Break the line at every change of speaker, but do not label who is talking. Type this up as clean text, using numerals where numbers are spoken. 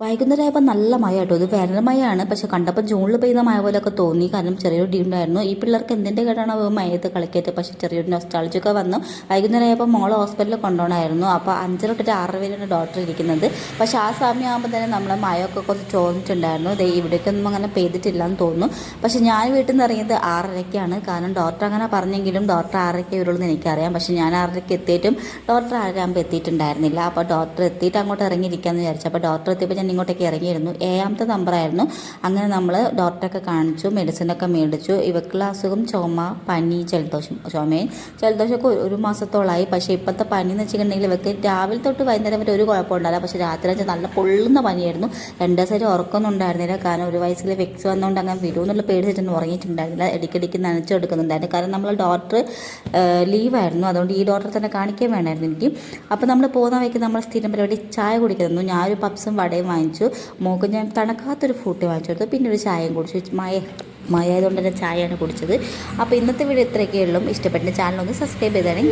വൈകുന്നേരമായപ്പോൾ നല്ല മഴ കേട്ടോ. ഇത് വേനൽ മഴയാണ്, പക്ഷെ കണ്ടപ്പോൾ ജൂണിൽ പെയ്യുന്ന മഴ പോലെയൊക്കെ തോന്നി. കാരണം ചെറിയൊരു ഡി ഉണ്ടായിരുന്നു. ഈ പിള്ളേർക്ക് എന്തിൻ്റെ കേടാണ് മഴയത്ത് കളിക്കട്ടെ, പക്ഷെ ചെറിയൊരു നൊസ്റ്റാൾജിയൊക്കെ വന്നു. വൈകുന്നേരമായപ്പോൾ മോളെ ഹോസ്പിറ്റലിൽ കൊണ്ടുപോകണമായിരുന്നു. അപ്പോൾ 5 തൊട്ടിട്ട് 6 വരെയാണ് ഡോക്ടർ ഇരിക്കുന്നത്. പക്ഷെ ആ സമയമാകുമ്പോൾ തന്നെ നമ്മളെ മഴയൊക്കെ കുറച്ച് ചോദിച്ചിട്ടുണ്ടായിരുന്നു. ഇവിടേക്കൊന്നും അങ്ങനെ പെയ്തിട്ടില്ലെന്ന് തോന്നുന്നു. പക്ഷെ ഞാൻ വീട്ടിൽ നിന്ന് ഇറങ്ങിയത് 6:30ക്കാണ്. കാരണം ഡോക്ടർ അങ്ങനെ പറഞ്ഞെങ്കിലും ഡോക്ടർ 6:30 വരുള്ളൂ എനിക്കറിയാം. പക്ഷെ ഞാൻ 6:30 എത്തിയിട്ടും ഡോക്ടർ 6:30 എത്തിയിട്ടുണ്ടായിരുന്നില്ല. അപ്പോൾ ഡോക്ടർ എത്തിയിട്ട് അങ്ങോട്ട് ഇറങ്ങിയിരിക്കാമെന്ന് വിചാരിച്ചു. അപ്പോൾ ഡോക്ടർ എത്തിയപ്പോൾ ഇങ്ങോട്ടേക്ക് ഇറങ്ങിയിരുന്നു. 7ാമത്തെ നമ്പറായിരുന്നു. അങ്ങനെ നമ്മൾ ഡോക്ടറൊക്കെ കാണിച്ചു, മെഡിസിനൊക്കെ മേടിച്ചു. ഇവക്കുള്ള അസുഖം ചുമ, പനി, ജലദോഷം. ചുമയും ജലദോഷമൊക്കെ 1 മാസത്തോളമായി. പക്ഷേ ഇപ്പോഴത്തെ പനി എന്ന് വെച്ചിട്ടുണ്ടെങ്കിൽ ഇവക്ക് രാവിലെ തൊട്ട് വൈകുന്നേരം വരെ ഒരു കുഴപ്പമുണ്ടായില്ല. പക്ഷേ രാത്രി വെച്ചാൽ നല്ല പൊള്ളുന്ന പനിയായിരുന്നു. 2 ദിവസമായിട്ട് ഉറക്കമൊന്നും ഉണ്ടായിരുന്നില്ല. കാരണം 1 വയസ്സിൽ വെക്സ് വന്നുകൊണ്ട് അങ്ങനെ വരുമെന്നുള്ള പേടിച്ചിട്ടൊന്നും ഉറങ്ങിയിട്ടുണ്ടായിരുന്നില്ല. ഇടയ്ക്കിടയ്ക്ക് നനച്ചെടുക്കുന്നുണ്ടായിരുന്നു. കാരണം നമ്മൾ ഡോക്ടർ ലീവായിരുന്നു. അതുകൊണ്ട് ഈ ഡോക്ടറെ തന്നെ കാണിക്കാൻ വേണമായിരുന്നു എനിക്ക്. അപ്പോൾ നമ്മൾ പോകുന്ന വഴിക്ക് നമ്മൾ സ്ഥിരം പരിപാടി ചായ കുടിക്കുന്നു. ഞാനൊരു പപ്സും വടയും വാങ്ങിച്ചു. മോക്ക് ഞാൻ തണുക്കാത്തൊരു ഫ്രൂട്ടി വാങ്ങിച്ചു കൊടുത്തു. പിന്നെ ഒരു ചായയും കുടിച്ചു. മഴ ആയതുകൊണ്ട് തന്നെ ചായയാണ് കുടിച്ചത്. അപ്പോൾ ഇന്നത്തെ വീഡിയോ ഇത്രയൊക്കെ ഉള്ളൂ. ഇഷ്ടപ്പെട്ട ചാനൽ ഒന്ന് സബ്സ്ക്രൈബ് ചെയ്തേ.